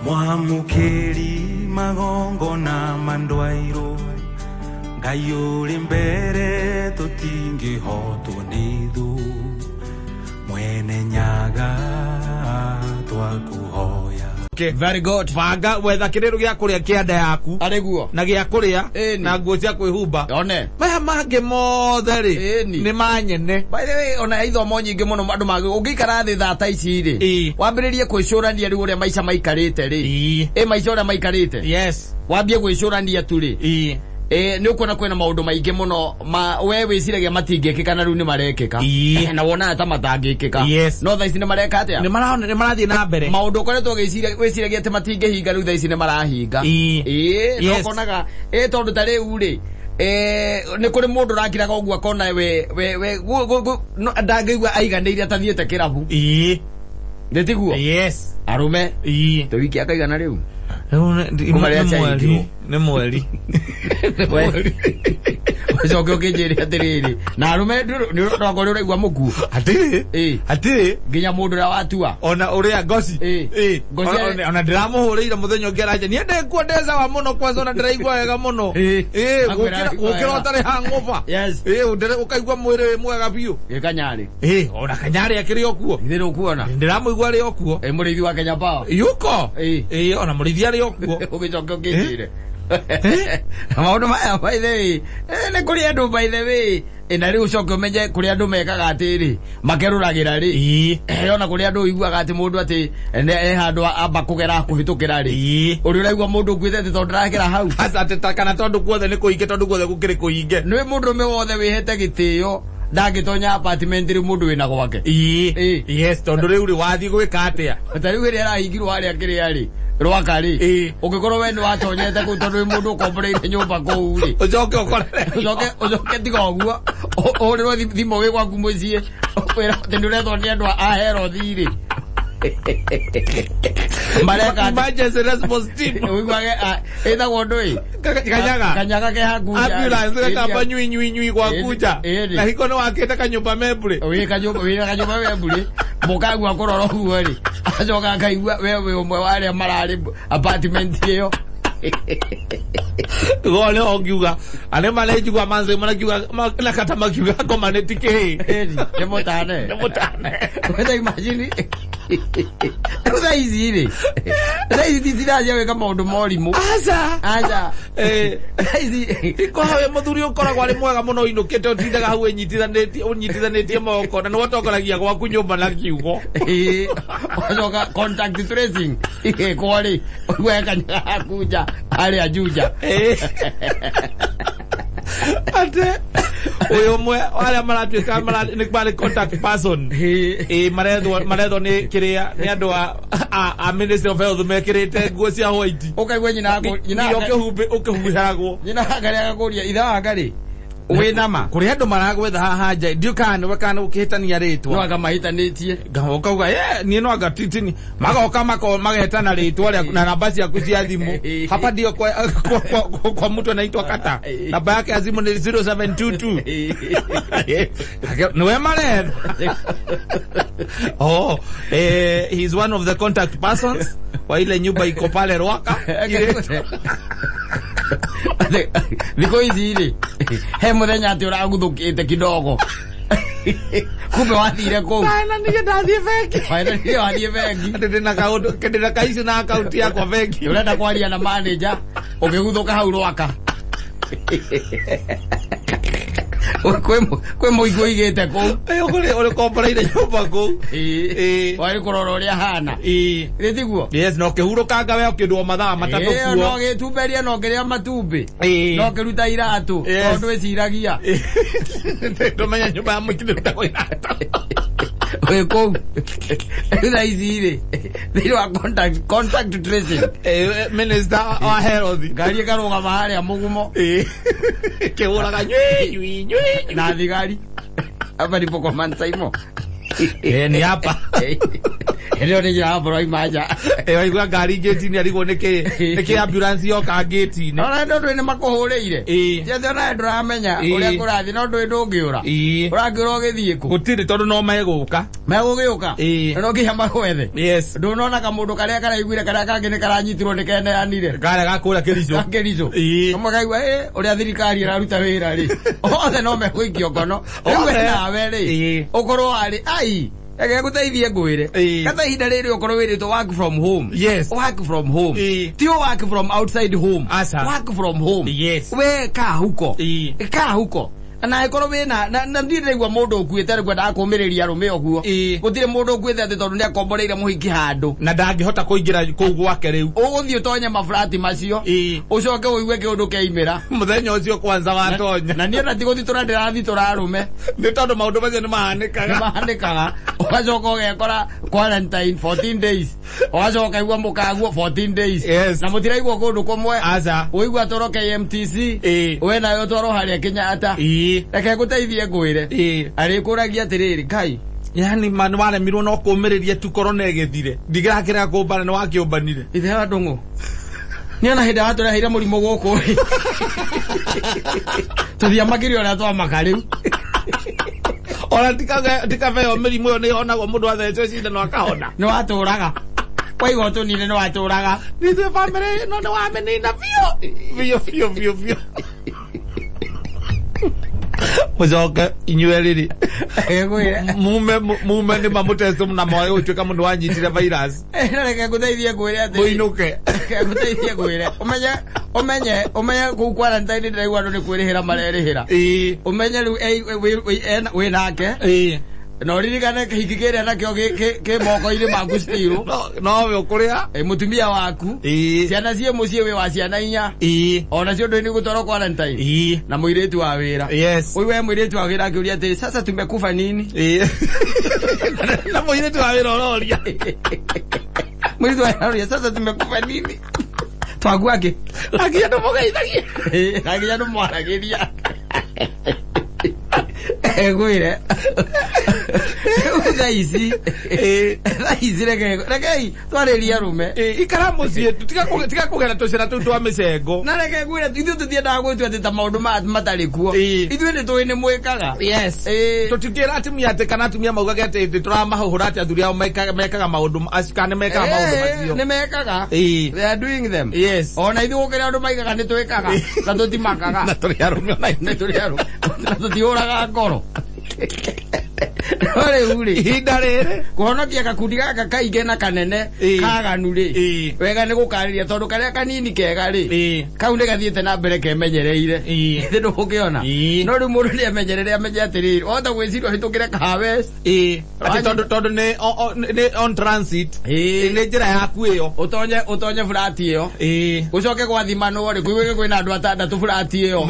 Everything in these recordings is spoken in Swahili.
Mwamukeri magongo na mandwairo Ngai uri mbere tutingi hotu nithu Mwene nyaga twakuhoya. Okay, very good. Vanga wetha kiriru gia kuria kianda yaku ariguo na gia kuria na nguo cia kwihumba one maya mange mothe ri ni manyene. By the way, ona ithomo nyingi muno andu magi ungikara thi thata ici ri wambiririe kwicurania ri uria maica maikarite ri maica uria maikarite yes wambie gwicurania tu ri ni ukona kwena maundu maingi muno we wiciragia matingikika na riu ni marekika na wona ata matangikika no tha ici ni mareka atia ni marathie na mbere maundu ukoretwo wiciragia ati matingihinga riu tha ici ni marahinga no konaga tondu ta riu ri ni kuri mundu rakiraga uguo akona we ndangigua aiganiire atathiete kirabu ndetiguo yes arume tuwiki akaigana riu ni mweri Wacoke ukijiri atiriri na arume ni rwako uri igwa muku atiri nginya mundu ra watua ona uria ngoci ona ndiramuhurire muthenya ngeraje ni ende kuondeza wa muno kwanza ona ndiraigwa wega muno gukira utari hangover yes ukaigwa mwiri mwega biu kanyari ona kanyari akiri okuo ndiro okuona ndiramuigwa ri okuo murithi wa Kenya Power yuko ona murithi ari okuo ugicoke ukijire maundu maya by the way ni kuri andu by the way na riu ucoke umenye kuri andu mekaga atiri makeruragira ri ona kuri andu iguaga ati mundu ati handu amba kugera kuhitukira ri uri uraigua mundu gwithete tondu rakira hau ati takana tondu guothe ni kuinge tondu guothe gukiri kuinge ni mundu me wothe wihete gitio ndagitonya apartment ri mundu wina gwake yes tondu riu ri wathi gwika atia atari ri arahingirwo haria kiri ari rwakari ugikorwo we ni watonyete ku tondu mundu komboreire nyumba kou ri ucoke ukorere ucoke tiga uguo urirwo thimo wi gwaku mucie wira ndurethwo ni andu ahero thiri mareka emergency response team uigwage either wondoi kanyaga ke hakuja ambulance kamba nywi kwa kuja na hiko no wakete kanyumba membure kanyumba membure mukagu akororo huo ri acoka akaigua wewe umwe wale marari apartment iyo gole ongiuga ale male jugwa manze mala kiuga na kata makiuga koma netike demotane wenda imagine Uda izire. Uda izire we kama undu morimu. Aza. Izi. Ko hawe muthuri ukora gwari mwega muno inukete utindaga hau unyitithanetie moko na no tokoragia gwaku nyumba na kiugo. Ojoka contact tracing. Kwari weka nyakuja ali ajuja. Ate oyo mwe wale maratwika ni kwale contact person maredo ni kiria ni andu a Ministry of Health mekirite nguo cia white ukaigwe nyina ukehubiragwo nyina ngaria kuria itha ngari we nama kuri andu maragwetha haha nja ndio kana wakana ukihitania ritwa no agamaitanitie ukauga ni no agatitini magoka magetana ritwa na namba cia cia thimu hapa ndio kwa mtu anaitwa kata namba yake azimu ni 0722 no emale he's one of the contact persons wa ile nyumba iko pale Rwaka niko hizi ile he muthenya ati uraguthukite kidogo kumbe wathire ko bana nije ndathie bengi bana nije wathie bengi ati ndina kaundu kendira kaisi na account yakwa bengi urenda kwaria na manager ukiguthuka hau Rwaka kwe muigo igete ko ore komporaire nyumba ko wari kurora uria hana ritiguo yes no kehurukanga we ukindwo mathaa matatu kuo no gitumberia no ngiria matumbi no kiruta iratu tondu wiciragia tumenya nyumba mukinde rutako iratu we ko ila izire thiro wa contact tracing minister wa health ngari karuga mahali ya mugumo kehuraga nywi na thigari hapa ndipo kwa Mansaimo Ni hapa. Ndio ni hapo roi maja. Waigua ngari gate ni arigwo niki ambulance yoka gate ni. Ona ndio ni makuhureire. Jethe ona ndramenya uria kurathi no ndui ndungiura. Urangiura githie ku. Gutiri tondu no meguka. Megugiuka. No kihama kwethe. Yes. Ndunona kamundu karia karaiguire karia kangi ni karanyitirwo ni kene anire. Kare gakura kirico. Kirico. Kamakaigua uria thirikari iraruta wira ri. Othe no mekuikio ngono. Riu nawe ri. Ukorwo ari ai. Ege guteithie ngwire. Kata ihinda riri ukorwo wiritwo work from home. Yes. Work from home. Ti work from outside home. Work from home. Yes. We ka huko. Ka huko. Na ikorwo wina na ndirigwa mundu ukuite rigwa ndakumiriria rume oguo. Gutire mundu ukuite ati tondu ni akomboreire muhiki handu. Na ndangihota kuingira kuu gwake riu. Uguthie utonye maflati macio. Ucoke uigue kiundu keimira. Muthenya ucio kwanza watonya. Na niona ti guthitũra ndĩrathitũra rume. Ni tondu maundu macio ni mahanikaga. Mahanikaga. Ugacoka ugekora quarantine 14 days. Ugacoka igua mukaguo 14 days. Yes. Na mutiraigua kundu kumwe. Aza. Uigua toro KMTC. We nayo twaro haria Kenyatta. Reke guteithie ngwire. Arikuragia atiriri kai. Yani man wale mirwo no kumiriria tu corona igithire. Ndigirakira kumbana ni wakiumbanire. Ithe wa ndungu. Niona hinda watu rahira murimo guku. Tuthia makiri ona twa makariu. Ona tikaveo mirimu yo ni onagwo mundu athecwo cinda no akahona. No aturaga. Waigo tunire no aturaga. Nithe family no ni wamenina bio. Mucoke inyue riri mume ni mamutece na moyo utuika mundu wanyitire virus. Reke guteithie ngwire ati muinuke. Reke guteithie ngwire umenye ku quarantine ndirigwa andu ni kwirihira marerihira. Umenye riu we nake. No ririkane hiki kire nakio ke moko-ini maku stiru. No we ukuria mutumia waku. Ciana cie mucie we wa ciana inya. Ona cio ndoi ni gutoro quarantine. Na muiritu wa wira. Yes. Wewe muiritu wa wira akiuria ati sasa tumekufa nini? Na muiritu wa wira uroria. Muiritu wa wira sasa tumekufa nini? Twaguake. Agia ndo mugeithagia. Agia ndo mwaragiria. Gwire Uzaisi Uzaisi Rekei Twareria rume Ikara mucie Tika kugera tucira tu twa micengo. Na reke gwire ithu tuthiendaga gwitwa ati ta maundu matari kuo. Ithu ni tuini mwikaga. Yes. Tutikira atumia ati kana atumia maugaga ati turamahura ati athuri ao mekaga maundu asikane mekaga maundu macio. Ni mekaga. They are doing them. Yes. Ona ithu gukira andu maigaga ni twikaga. Na tutimakaga. Na turi arume ona ni turi arume. Na tutiuraga ngoro. Ore uri ihinda riri kuhonokia gakundi gaka kaige na kanene kaganu ri wega ni gukariria tondu karia kanini kega ri kau ni gathiete na mbere kemenyereire thi ndugiona no ri mundu ni amenyerere amenye atiriri ota gwicirwo hitukire kahawe ati tondu ni on transit ni njira yaku iyo utonye flati iyo ucoke gwathimano ri kuiwe kwina andu atandatu flati iyo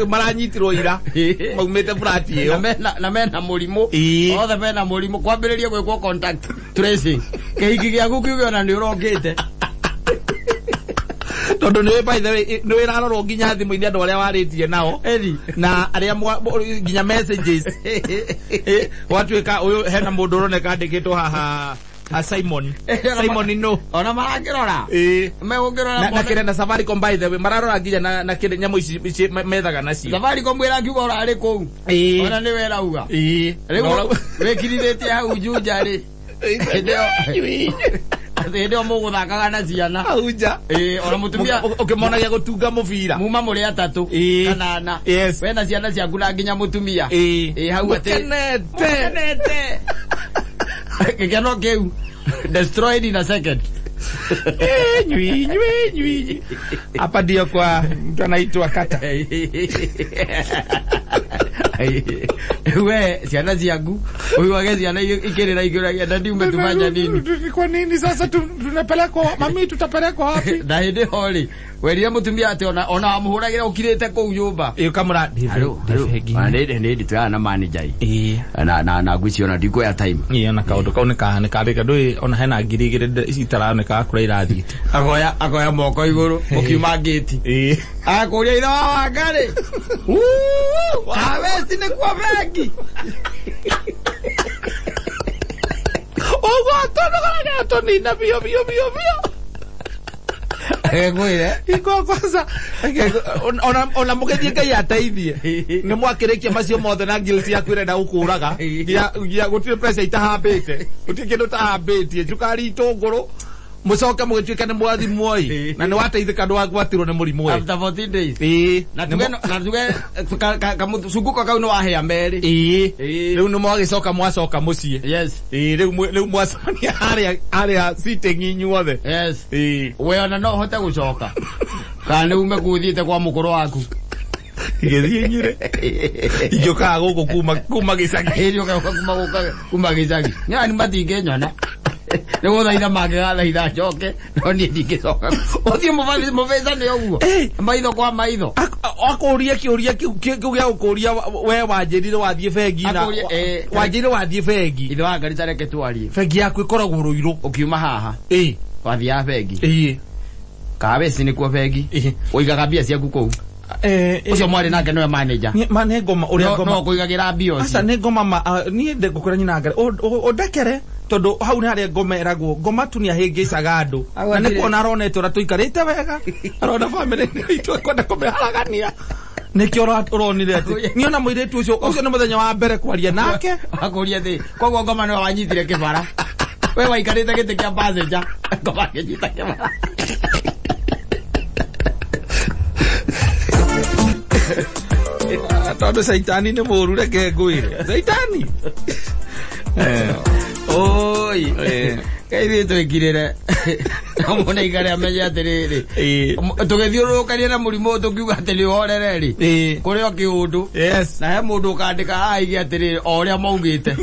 maranyitirwo ira maumite flati iyo na mena murimu othe mena murimu kwambiriria gwikwo contact tracing kihiki giaku kiuge na ni urongite tondu ni by the way ni wirarorwo nginya thimu-ini andu aria waritie nao na aria nginya messages watuika uyu hena mundu uroneka andikitwo haha Simon no ona marangirora megukirora na kire na Safaricom by the way mararora nginya na kire nyamu ici methaga nacio Safaricom wira kiuga urari ku ona ni wera uga riu wekirithĩtie hau njunja ri ndio muguthakaga na ciana auja ona mutumia ukimonagia gutunga mubira muma muri atatu kanana wena ciana ciaku na nginya mutumia hau ati kenete kigeno kiu destroyed in a second. Nywi hapa ndio kwa mtu anaitwa kata. We ciana ciaku uiwage ciana ikirira igiragia ndadi umetufanya nini? Kwa nini sasa tunapelekwa mami tutapelekwa wapi? Na hindi holi werire mutumia ati ona amuhuragira ukirite ku nyumba iyo kamera ndi twa na manager na gwici ona ndiko ya time na kaundu kau ni karika ndui ona hena ngirigire itaraneka kura irathi akoya moko iguru ukiuma gate akuria ira wa ngari awesi ni kwa bengi tono kana toni na bio. Iko kwanza ona mugethi Ngai ateithie nĩ mwakĩrĩkia macio mothe na ngilsi yaku ĩrenda gũkũraga ngia gũtirĩ pressure itahambĩte gũtirĩ kĩndũ tahambĩtie cukari itũngũrũ mucoke mũgĩtuĩka nĩ mwathimwo na nĩ wateithĩka ndũ wagwatirwo nĩ mũrimũ ũyũ after 14 days na tuge kamũcunguko kau nĩ wahĩa merĩ rĩu nĩ mwagĩcoka mwacoka mũciĩ rĩu mwacemania harĩa sitting inyuothe we ona no ũhote gũcoka kana nĩ ume gũthiĩte kwa mũkũrũ waku igĩthiĩ Nyĩrĩ ingĩũkaga gũkũ kuma gĩcagi kuma gĩcagi nĩ matingĩnyona nĩ gũthaitha mangĩgathaitha njoke no niĩ ndingĩcoka ũthiĩ mũbĩcane ũguo maitho kwa maitho akũria kĩũria kĩu gĩa gũkũria we Wanjĩrĩ wathiĩ bengi na Wanjĩrĩ wathiĩ bengi ithe wa Ngarĩ tareke twarie bengi yaku ĩkoragwo Rũirũ ũkiuma haha wathiaga bengi kabeci nĩkuo bengi ũigaga mbia ciaku kũu ucio mwari nake niwe manager mane ngoma uria ngoma no kuigagira bio asa ne ngoma nie de gukura nyina Ngarĩ odekere tondu hau ni haria ngoma eragwo ngoma tu ni ahingicaga andu na ni kuona aronete ura tuikarite wega arona family ni itu kwenda kumeharagania nikio uronire ati niona muiretu ucio ni muthenya wa mbere kwaria nake akuria thi koguo ngoma ni wanyitire kibara we waikarite giti kia passenger ngoma ngĩnyita kibara tondu caitani nĩ mũru reke ngwĩre caitani oi kaithiĩ twĩkirĩre mũna Ngarĩ amenye atĩrĩrĩ tũgĩthiũrũrũkania na mũrimũ tũkiuga atĩ nĩ ũhorere-rĩ kũrĩ o kĩũndũ na he mũndũ ũkandĩka aige atĩrĩrĩ o ũrĩa maugĩte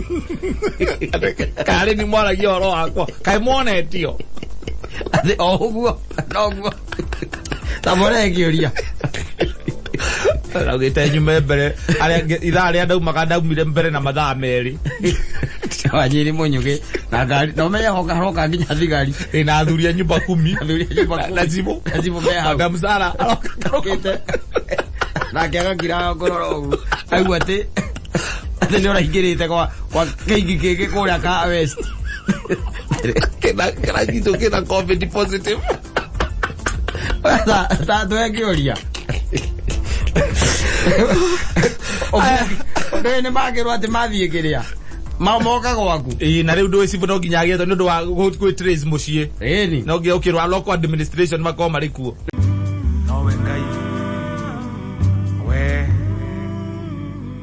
karĩ nĩ mwaragia ũhoro wakwa kaĩ mwonetio atĩ o ũguo noguo tamore ngĩũria Raugĩte nyume mbere ithaa rĩa ndaumire mbere na mathaa merĩ Wanjĩrĩ mũnyũgĩ na Ngarĩ no menye hoka nginya thigari na athuria nyumba 10 lazima meha anga msara arokete nake agakira ngororo ũguo aigua atĩ nĩ ũraingĩrĩte kwa kĩingi kĩngĩ kũrĩa ka west kĩna COVID positive tatwe ngĩũria ũndũ nĩ magĩrwo atĩ mathiĩ kĩrĩa moka gwaku na rĩu ndũĩ cibu no nginya agĩetwo nĩ ũndũ wa gwĩ trace mũciĩ no nginya ũkĩrwo local administration makorwo marĩ kuo nowe Ngai we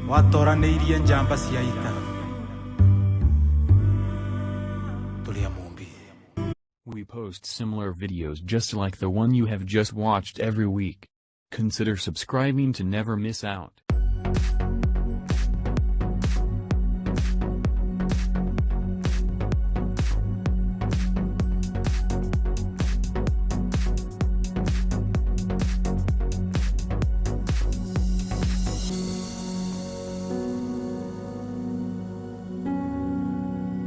watoranĩirie njamba cia ita tũrĩa mũmbi. We post similar videos just like the one you have just watched every week. Consider subscribing to never miss out.